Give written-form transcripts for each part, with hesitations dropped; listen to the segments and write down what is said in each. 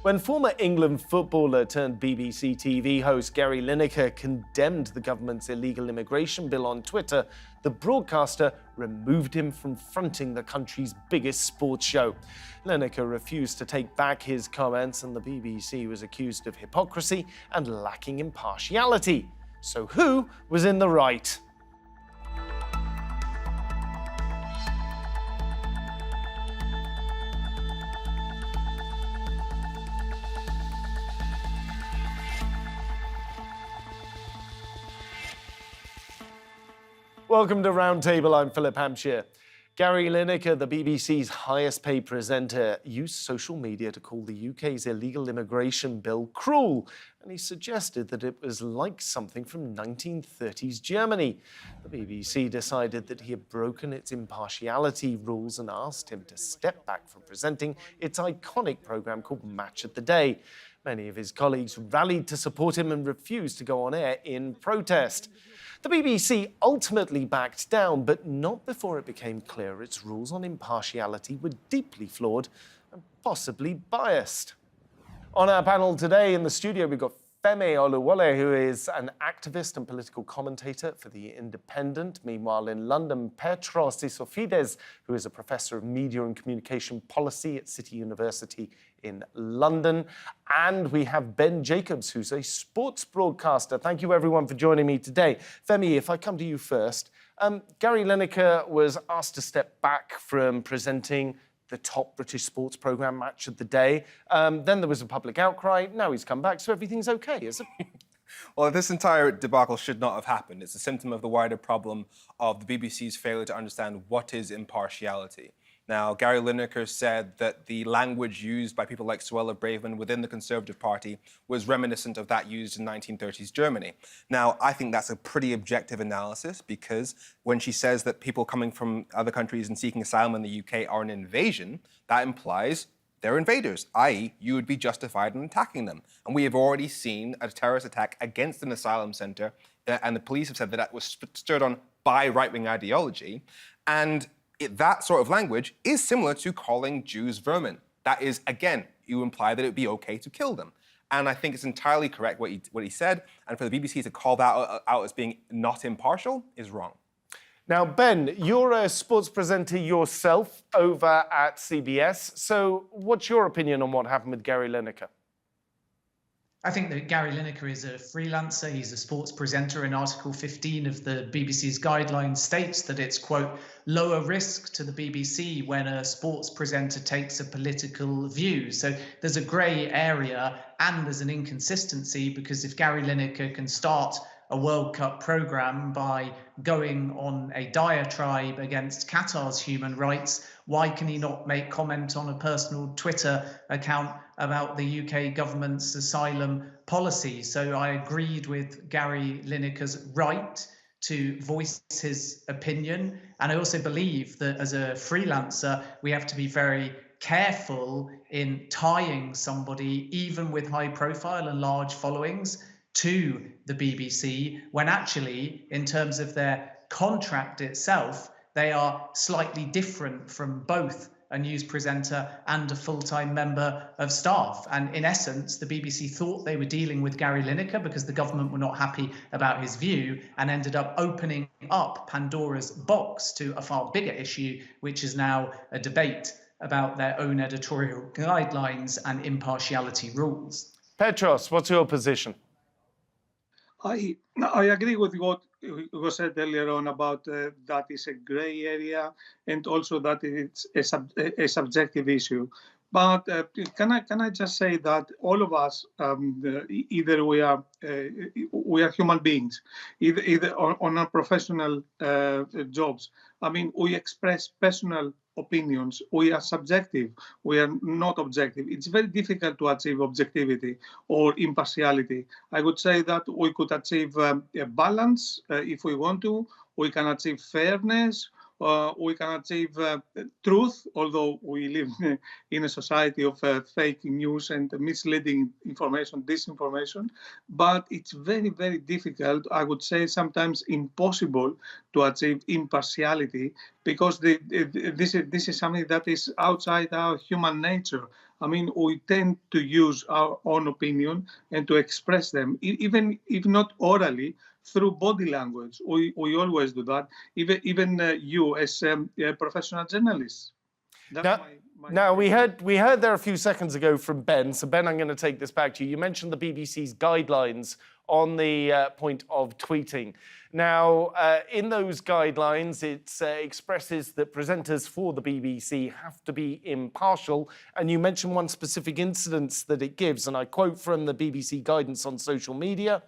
When former England footballer turned BBC TV host Gary Lineker condemned the government's illegal immigration bill on Twitter, the broadcaster removed him from fronting the country's biggest sports show. Lineker refused to take back his comments, and the BBC was accused of hypocrisy and lacking impartiality. So who was in the right? Welcome to Roundtable, I'm Philip Hampsheir. Gary Lineker, the BBC's highest paid presenter, used social media to call the UK's illegal immigration bill cruel, and he suggested that it was like something from 1930s Germany. The BBC decided that he had broken its impartiality rules and asked him to step back from presenting its iconic programme called Match of the Day. Many of his colleagues rallied to support him and refused to go on air in protest. The BBC ultimately backed down, but not before it became clear its rules on impartiality were deeply flawed and possibly biased. On our panel today in the studio, we've got Femi Oluwole, who is an activist and political commentator for The Independent. Meanwhile, in London, Petros Iosifidis, who is a professor of media and communication policy at City University in London. And we have Ben Jacobs, who's a sports broadcaster. Thank you, everyone, for joining me today. Femi, if I come to you first. Gary Lineker was asked to step back from presenting the top British sports programme, Match of the Day. Then there was a public outcry. Now he's come back, so everything's OK, is it? Well, this entire debacle should not have happened. It's a symptom of the wider problem of the BBC's failure to understand what is impartiality. Now, Gary Lineker said that the language used by people like Suella Braverman within the Conservative Party was reminiscent of that used in 1930s Germany. Now, I think that's a pretty objective analysis, because when she says that people coming from other countries and seeking asylum in the UK are an invasion, that implies they're invaders, i.e. you would be justified in attacking them. And we have already seen a terrorist attack against an asylum centre, and the police have said that that was stirred on by right-wing ideology. And that sort of language is similar to calling Jews vermin. That is, again, you imply that it would be OK to kill them. And I think it's entirely correct what he said, and for the BBC to call that out as being not impartial is wrong. Now, Ben, you're a sports presenter yourself over at CBS. So what's your opinion on what happened with Gary Lineker? I think that Gary Lineker is a freelancer. He's a sports presenter, and Article 15 of the BBC's guidelines states that it's, quote, lower risk to the BBC when a sports presenter takes a political view. So there's a grey area and there's an inconsistency, because if Gary Lineker can start a World Cup programme by going on a diatribe against Qatar's human rights, why can he not make comment on a personal Twitter account about the UK government's asylum policy? So I agreed with Gary Lineker's right to voice his opinion. And I also believe that as a freelancer, we have to be very careful in tying somebody, even with high profile and large followings, to the BBC, when actually, in terms of their contract itself, they are slightly different from both a news presenter and a full-time member of staff. And in essence, the BBC thought they were dealing with Gary Lineker because the government were not happy about his view, and ended up opening up Pandora's box to a far bigger issue, which is now a debate about their own editorial guidelines and impartiality rules. Petros, what's your position? I agree with what was said earlier on about that is a grey area, and also that it's a subjective issue. But can I just say that all of us, either we are human beings, either on our professional jobs. I mean, we express personal opinions. We are subjective. We are not objective. It's very difficult to achieve objectivity or impartiality. I would say that we could achieve a balance if we want to. We can achieve fairness. We can achieve truth, although we live in a society of fake news and misleading information, disinformation. But it's very, very difficult, I would say sometimes impossible, to achieve impartiality, because this is something that is outside our human nature. I mean, we tend to use our own opinion and to express them, even if not orally, through body language. We always do that, even you as professional journalists. That's Now we heard there a few seconds ago from Ben. So Ben, I'm going to take this back to you. You mentioned the BBC's guidelines on the point of tweeting. Now, in those guidelines, it expresses that presenters for the BBC have to be impartial. And you mentioned one specific incident that it gives, and I quote from the BBC guidance on social media.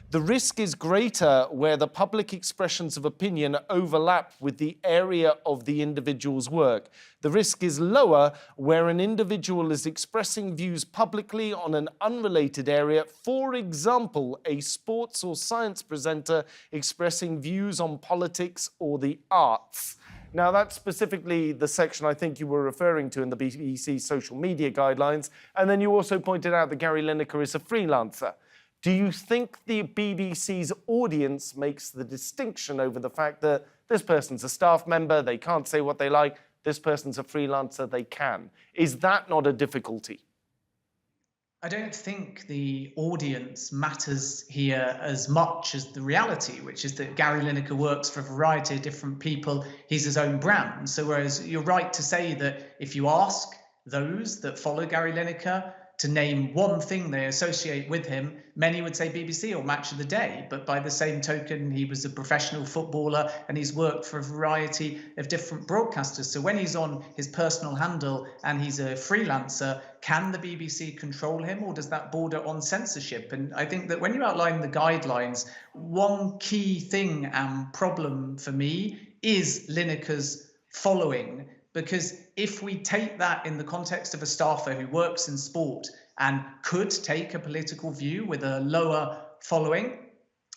The risk is greater where the public expressions of opinion overlap with the area of the individual's work. The risk is lower where an individual is expressing views publicly on an unrelated area. For example, a sports or science presenter expressing views on politics or the arts. Now, that's specifically the section I think you were referring to in the BBC social media guidelines. And then you also pointed out that Gary Lineker is a freelancer. Do you think the BBC's audience makes the distinction over the fact that this person's a staff member, they can't say what they like, this person's a freelancer, they can? Is that not a difficulty? I don't think the audience matters here as much as the reality, which is that Gary Lineker works for a variety of different people. He's his own brand. So whereas you're right to say that if you ask those that follow Gary Lineker to name one thing they associate with him, many would say BBC or Match of the Day. But by the same token, he was a professional footballer and he's worked for a variety of different broadcasters. So when he's on his personal handle and he's a freelancer, can the BBC control him, or does that border on censorship? And I think that when you outline the guidelines, one key thing and problem for me is Lineker's following. Because if we take that in the context of a staffer who works in sport and could take a political view with a lower following,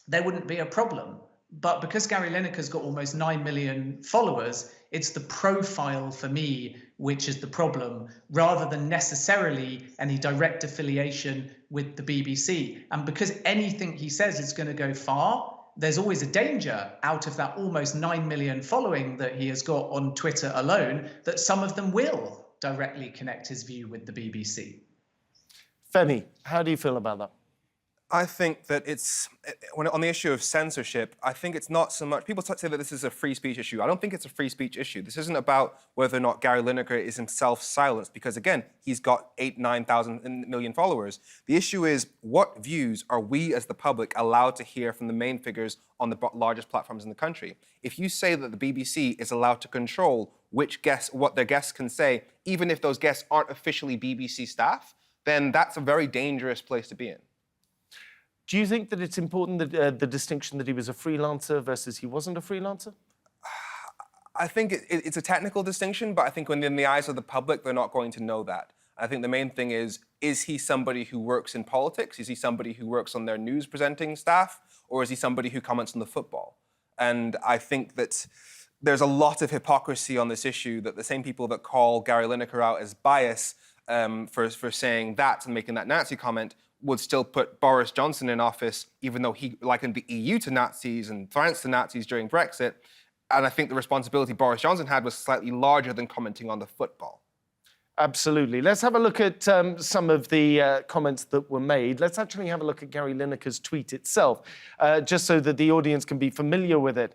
there wouldn't be a problem. But because Gary Lineker's got almost 9 million followers, it's the profile for me which is the problem, rather than necessarily any direct affiliation with the BBC. And because anything he says is going to go far, there's always a danger out of that almost 9 million following that he has got on Twitter alone, that some of them will directly connect his view with the BBC. Femi, how do you feel about that? I think that on the issue of censorship, I think it's not so much, people say that this is a free speech issue. I don't think it's a free speech issue. This isn't about whether or not Gary Lineker is himself silenced, because again, he's got 9,000 million followers. The issue is, what views are we as the public allowed to hear from the main figures on the largest platforms in the country? If you say that the BBC is allowed to control what their guests can say, even if those guests aren't officially BBC staff, then that's a very dangerous place to be in. Do you think that it's important that the distinction that he was a freelancer versus he wasn't a freelancer? I think it's a technical distinction, but I think when in the eyes of the public, they're not going to know that. I think the main thing is he somebody who works in politics? Is he somebody who works on their news presenting staff? Or is he somebody who comments on the football? And I think that there's a lot of hypocrisy on this issue, that the same people that call Gary Lineker out as bias for saying that and making that Nazi comment would still put Boris Johnson in office, even though he likened the EU to Nazis and France to Nazis during Brexit. And I think the responsibility Boris Johnson had was slightly larger than commenting on the football. Absolutely. Let's have a look at some of the comments that were made. Let's actually have a look at Gary Lineker's tweet itself, just so that the audience can be familiar with it.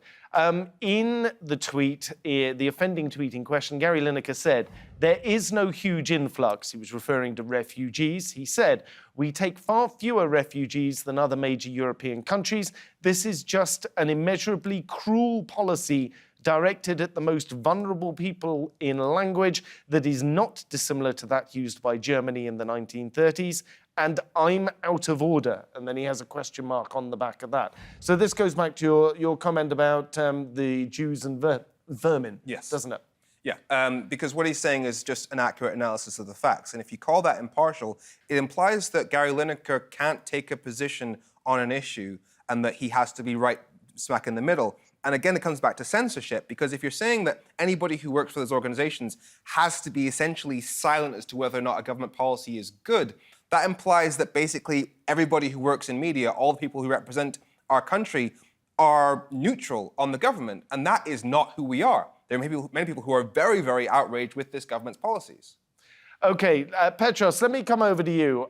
In the tweet, the offending tweet in question, Gary Lineker said, "There is no huge influx." He was referring to refugees. He said, "We take far fewer refugees than other major European countries. This is just an immeasurably cruel policy directed at the most vulnerable people in language that is not dissimilar to that used by Germany in the 1930s. And I'm out of order." And then he has a question mark on the back of that. So this goes back to your comment about the Jews and vermin, yes, doesn't it? Yeah, because what he's saying is just an accurate analysis of the facts. And if you call that impartial, it implies that Gary Lineker can't take a position on an issue and that he has to be right smack in the middle. And again, it comes back to censorship, because if you're saying that anybody who works for those organizations has to be essentially silent as to whether or not a government policy is good, that implies that basically everybody who works in media, all the people who represent our country, are neutral on the government. And that is not who we are. there may be many people who are very, very outraged with this government's policies. Okay, Petros, let me come over to you.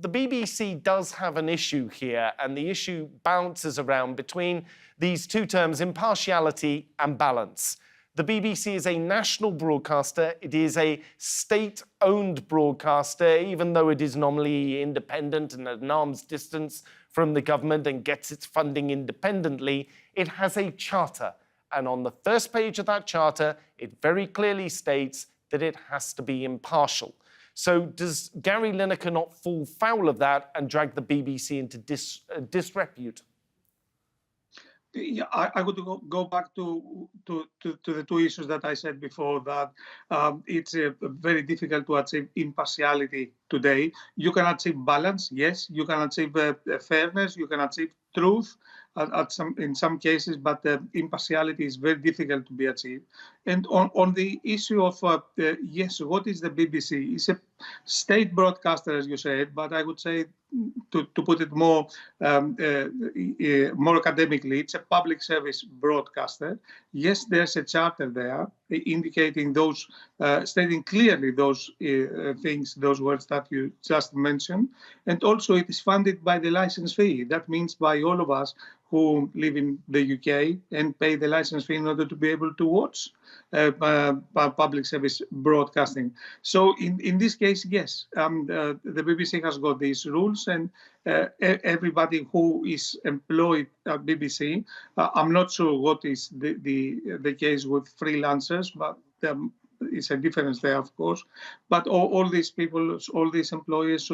The BBC does have an issue here, and the issue bounces around between these two terms, impartiality and balance. The BBC is a national broadcaster. It is a state-owned broadcaster, even though it is nominally independent and at an arm's distance from the government and gets its funding independently. It has a charter, and on the first page of that charter, it very clearly states that it has to be impartial. So does Gary Lineker not fall foul of that and drag the BBC into disrepute? Yeah, I would go back to the two issues that I said before, that it's very difficult to achieve impartiality today. You can achieve balance, yes. You can achieve fairness. You can achieve truth in some cases, but impartiality is very difficult to be achieved. And on the issue of, yes, what is the BBC? It's a state broadcaster, as you said, but I would say, to put it more academically, it's a public service broadcaster. Yes, there's a charter there indicating those, stating clearly those things, those words that you just mentioned. And also it is funded by the license fee. That means by all of us who live in the UK and pay the license fee in order to be able to watch public service broadcasting. So in this case, yes, the BBC has got these rules, and everybody who is employed at BBC, I'm not sure what is the case with freelancers, but it's a difference there, of course. But all these people, all these employees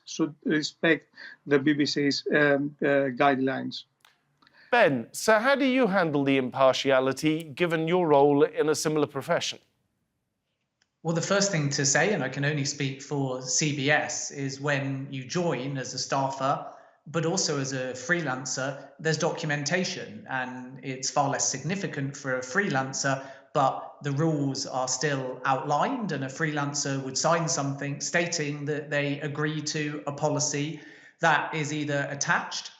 should respect the BBC's guidelines. Ben, so how do you handle the impartiality, given your role in a similar profession? Well, the first thing to say, and I can only speak for CBS, is when you join as a staffer, but also as a freelancer, there's documentation, and it's far less significant for a freelancer, but the rules are still outlined, and a freelancer would sign something stating that they agree to a policy that is either attached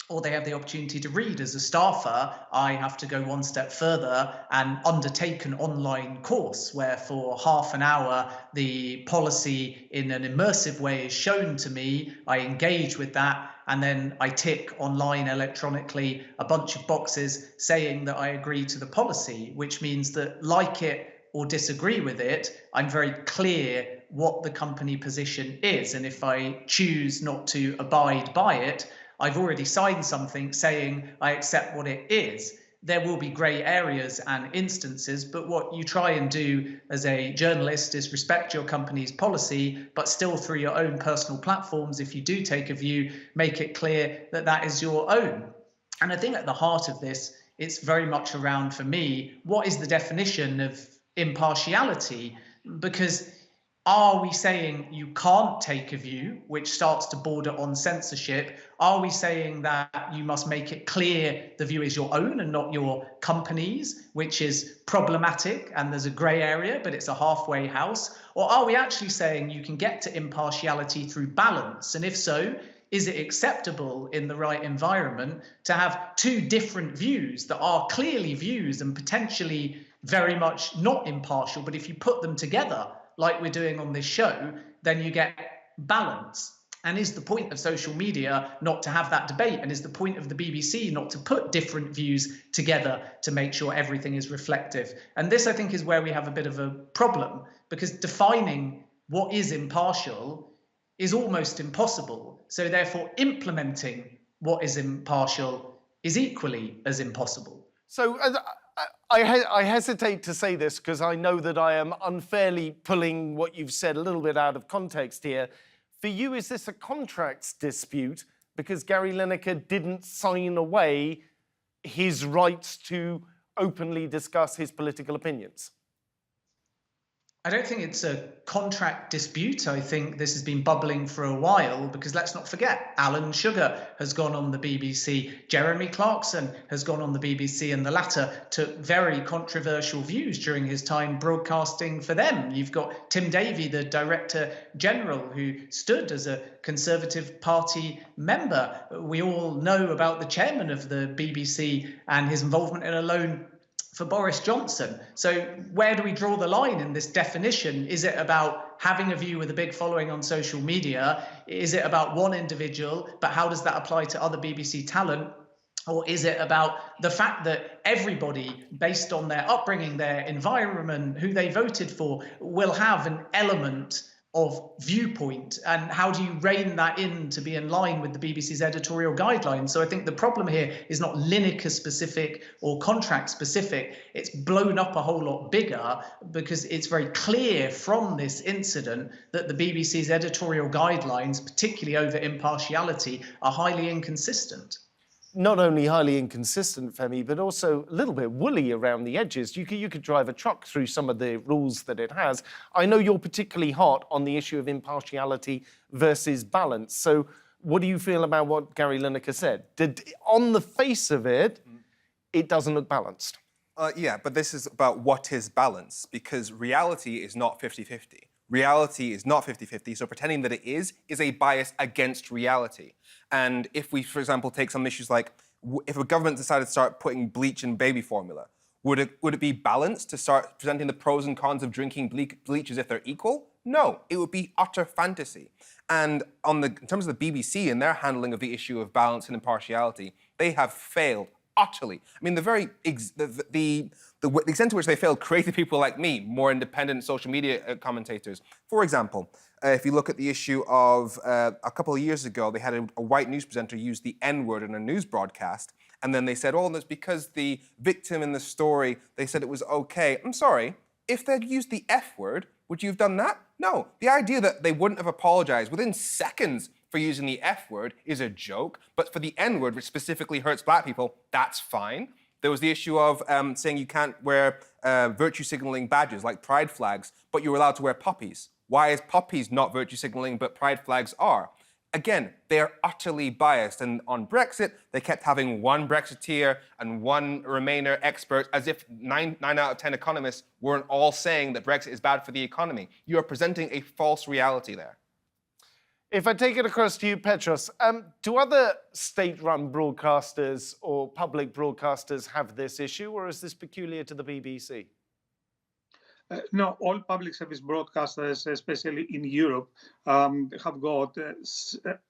or they have the opportunity to read. As a staffer, I have to go one step further and undertake an online course where for half an hour, the policy in an immersive way is shown to me. I engage with that, and then I tick online electronically a bunch of boxes saying that I agree to the policy, which means that, like it or disagree with it, I'm very clear what the company position is. And if I choose not to abide by it, I've already signed something saying I accept what it is. There will be grey areas and instances, but what you try and do as a journalist is respect your company's policy, but still through your own personal platforms, if you do take a view, make it clear that that is your own. And I think at the heart of this, it's very much around, for me, what is the definition of impartiality? Because are we saying you can't take a view, which starts to border on censorship? Are we saying that you must make it clear the view is your own and not your company's, which is problematic and there's a grey area, but it's a halfway house? Or are we actually saying you can get to impartiality through balance? And if so, is it acceptable in the right environment to have two different views that are clearly views and potentially very much not impartial, but if you put them together, like we're doing on this show, then you get balance. And is the point of social media not to have that debate? And is the point of the BBC not to put different views together to make sure everything is reflective? And this, I think, is where we have a bit of a problem, because defining what is impartial is almost impossible. So therefore, implementing what is impartial is equally as impossible. So I hesitate to say this because I know that I am unfairly pulling what you've said a little bit out of context here. For you, is this a contracts dispute because Gary Lineker didn't sign away his rights to openly discuss his political opinions? I don't think it's a contract dispute. I think this has been bubbling for a while because let's not forget, Alan Sugar has gone on the BBC, Jeremy Clarkson has gone on the BBC, and the latter took very controversial views during his time broadcasting for them. You've got Tim Davie, the Director General, who stood as a Conservative Party member. We all know about the chairman of the BBC and his involvement in a loan for Boris Johnson. So where do we draw the line in this definition? Is it about having a view with a big following on social media? Is it about one individual? But how does that apply to other BBC talent? Or is it about the fact that everybody, based on their upbringing, their environment, who they voted for, will have an element of viewpoint? And how do you rein that in to be in line with the BBC's editorial guidelines? So I think the problem here is not Lineker specific or contract specific. It's blown up a whole lot bigger because it's very clear from this incident that the BBC's editorial guidelines, particularly over impartiality, are highly inconsistent. Not only highly inconsistent, Femi, but also a little bit woolly around the edges. You could drive a truck through some of the rules that it has. I know you're particularly hot on the issue of impartiality versus balance. So what do you feel about what Gary Lineker said? On the face of it, it doesn't look balanced. Yeah, but this is about what is balance, because reality is not 50-50. Reality is not 50-50, so pretending that it is a bias against reality. And if we, for example, take some issues like, if a government decided to start putting bleach in baby formula, would it be balanced to start presenting the pros and cons of drinking bleach as if they're equal? No, it would be utter fantasy. And in terms of the BBC and their handling of the issue of balance and impartiality, they have failed utterly. I mean, the extent to which they failed created people like me, more independent social media commentators. For example, if you look at the issue of a couple of years ago, they had a white news presenter use the N-word in a news broadcast, and then they said, oh, that's because the victim in the story, they said it was okay. I'm sorry, if they'd used the F-word, would you have done that? No. The idea that they wouldn't have apologized within seconds for using the F-word is a joke, but for the N-word, which specifically hurts black people, that's fine. There was the issue of saying you can't wear virtue signaling badges like pride flags, but you're allowed to wear poppies. Why is poppies not virtue signaling, but pride flags are? Again, they are utterly biased. And on Brexit, they kept having one Brexiteer and one Remainer expert, as if 9 out of 10 economists weren't all saying that Brexit is bad for the economy. You are presenting a false reality there. If I take it across to you, Petros, do other state-run broadcasters or public broadcasters have this issue, or is this peculiar to the BBC? No, all public service broadcasters, especially in Europe, have got,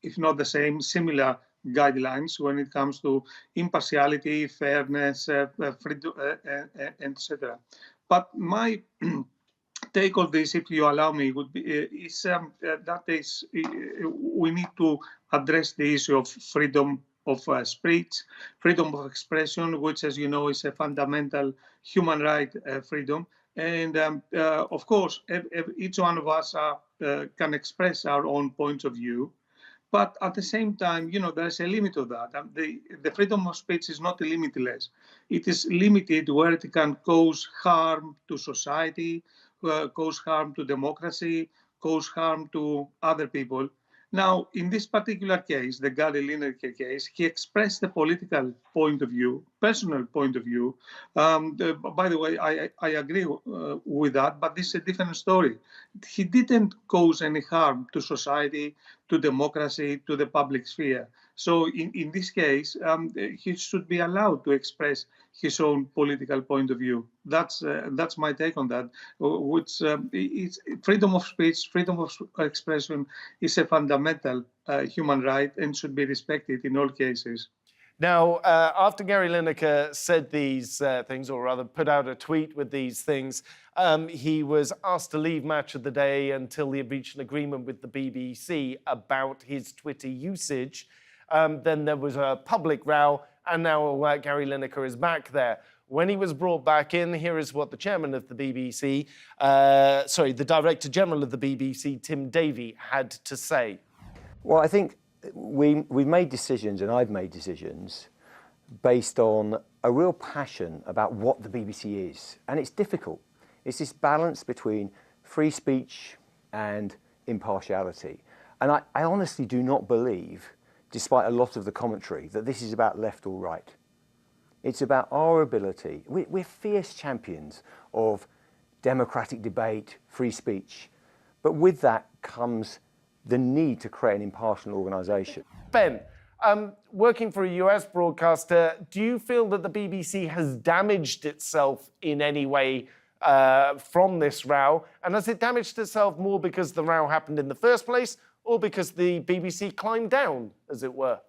if not the same, similar guidelines when it comes to impartiality, fairness, freedom, etc. But my take on this, if you allow me, would be we need to address the issue of freedom of speech, freedom of expression, which, as you know, is a fundamental human right, freedom. And of course, each one of us can express our own points of view. But at the same time, you know, there's a limit to that. The freedom of speech is not limitless. It is limited where it can cause harm to society, cause harm to democracy, cause harm to other people. Now, in this particular case, the Gary Lineker case, he expressed a political point of view, personal point of view. By the way, I agree with that, but this is a different story. He didn't cause any harm to society, to democracy, to the public sphere. So in this case, he should be allowed to express his own political point of view. That's my take on that. Which is freedom of speech, freedom of expression is a fundamental human right and should be respected in all cases. Now, after Gary Lineker said these things, or rather put out a tweet with these things, he was asked to leave Match of the Day until he had reached an agreement with the BBC about his Twitter usage. Then there was a public row, and now Gary Lineker is back there. When he was brought back in, here is what the chairman of the BBC, the Director General of the BBC, Tim Davie, had to say. Well, I think we've made decisions, and I've made decisions, based on a real passion about what the BBC is. And it's difficult. It's this balance between free speech and impartiality. And I honestly do not believe, despite a lot of the commentary, that this is about left or right. It's about our ability. We're fierce champions of democratic debate, free speech. But with that comes the need to create an impartial organisation. Ben, Working for a US broadcaster, do you feel that the BBC has damaged itself in any way from this row? And has it damaged itself more because the row happened in the first place or because the BBC climbed down, as it were?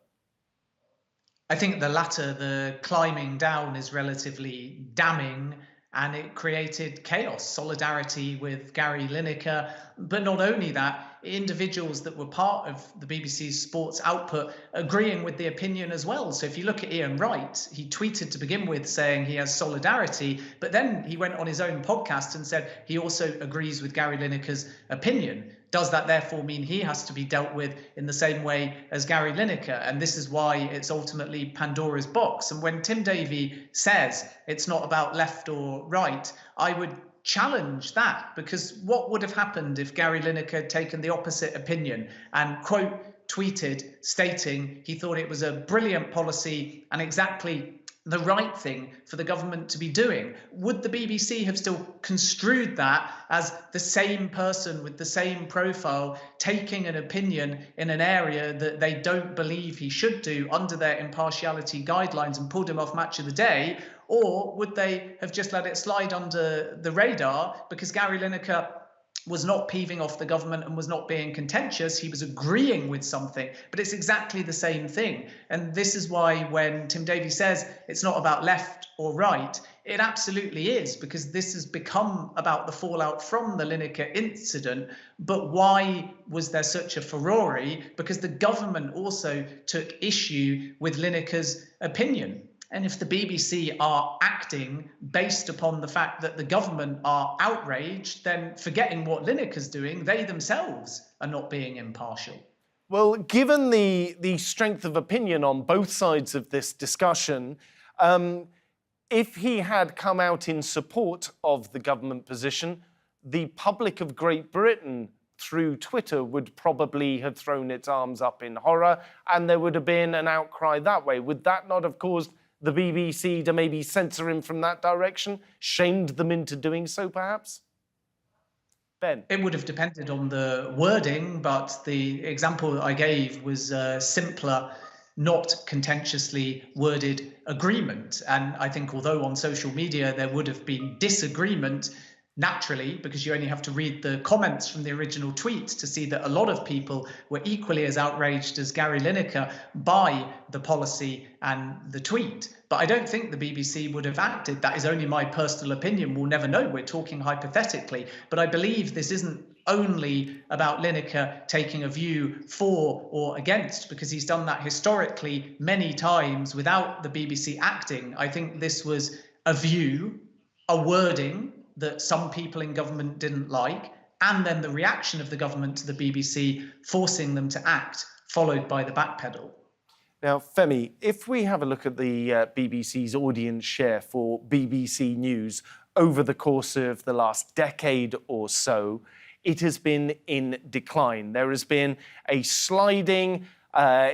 I think the latter, the climbing down, is relatively damning, and it created chaos, solidarity with Gary Lineker. But not only that, individuals that were part of the BBC's sports output agreeing with the opinion as well. So if you look at Ian Wright, he tweeted to begin with saying he has solidarity, but then he went on his own podcast and said he also agrees with Gary Lineker's opinion. Does that therefore mean he has to be dealt with in the same way as Gary Lineker? And this is why it's ultimately Pandora's box. And when Tim Davie says it's not about left or right, I would challenge that, because what would have happened if Gary Lineker had taken the opposite opinion and, quote, tweeted stating he thought it was a brilliant policy and exactly the right thing for the government to be doing? Would the BBC have still construed that as the same person with the same profile taking an opinion in an area that they don't believe he should do under their impartiality guidelines and pulled him off Match of the Day? Or would they have just let it slide under the radar because Gary Lineker was not peeving off the government and was not being contentious? He was agreeing with something, but it's exactly the same thing. And this is why when Tim Davie says it's not about left or right, it absolutely is, because this has become about the fallout from the Lineker incident. But why was there such a furore? Because the government also took issue with Lineker's opinion. And if the BBC are acting based upon the fact that the government are outraged, then forgetting what Lineker's doing, they themselves are not being impartial. Well, given the strength of opinion on both sides of this discussion, if he had come out in support of the government position, the public of Great Britain through Twitter would probably have thrown its arms up in horror, and there would have been an outcry that way. Would that not have caused the BBC to maybe censor him from that direction, shamed them into doing so, perhaps? Ben? It would have depended on the wording, but the example I gave was a simpler, not contentiously worded agreement. And I think although on social media there would have been disagreement, naturally, because you only have to read the comments from the original tweet to see that a lot of people were equally as outraged as Gary Lineker by the policy and the tweet. But I don't think the BBC would have acted. That is only my personal opinion. We'll never know. We're talking hypothetically. But I believe this isn't only about Lineker taking a view for or against, because he's done that historically many times without the BBC acting. I think this was a view, a wording that some people in government didn't like, and then the reaction of the government to the BBC forcing them to act, followed by the backpedal. Now, Femi, if we have a look at the BBC's audience share for BBC News over the course of the last decade or so, it has been in decline. There has been a sliding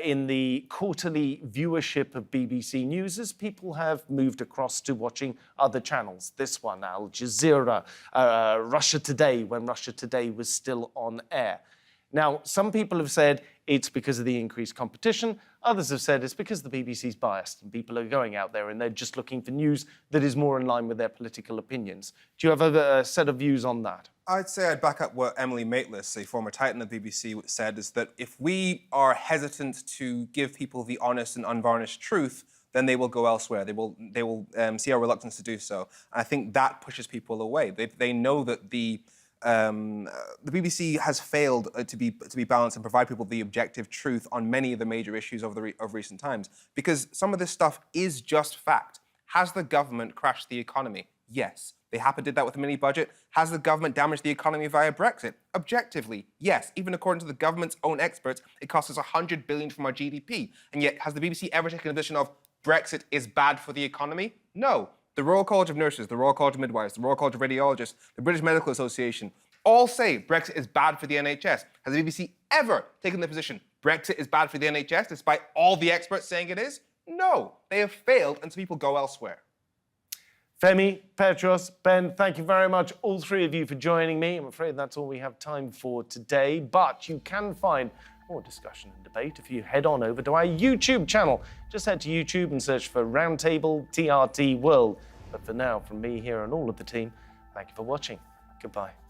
in the quarterly viewership of BBC News as people have moved across to watching other channels. This one, Al Jazeera, Russia Today, when Russia Today was still on air. Now, some people have said it's because of the increased competition. Others have said it's because the BBC's biased and people are going out there and they're just looking for news that is more in line with their political opinions. Do you have a set of views on that? I'd say I'd back up what Emily Maitlis, a former titan of the BBC, said, is that if we are hesitant to give people the honest and unvarnished truth, then they will go elsewhere. They will see our reluctance to do so. And I think that pushes people away. They know that the BBC has failed to be balanced and provide people the objective truth on many of the major issues of recent times, because some of this stuff is just fact. Has the government crashed the economy? Yes. They did that with a mini budget. Has the government damaged the economy via Brexit? Objectively, yes. Even according to the government's own experts, it costs us $100 billion from our GDP. And yet, has the BBC ever taken a position of Brexit is bad for the economy? No. The Royal College of Nurses, the Royal College of Midwives, the Royal College of Radiologists, the British Medical Association, all say Brexit is bad for the NHS. Has the BBC ever taken the position Brexit is bad for the NHS, despite all the experts saying it is? No. They have failed, and so people go elsewhere. Femi, Petros, Ben, thank you very much, all three of you, for joining me. I'm afraid that's all we have time for today, but you can find more discussion and debate if you head on over to our YouTube channel. Just head to YouTube and search for Roundtable TRT World. But for now, from me here and all of the team, thank you for watching. Goodbye.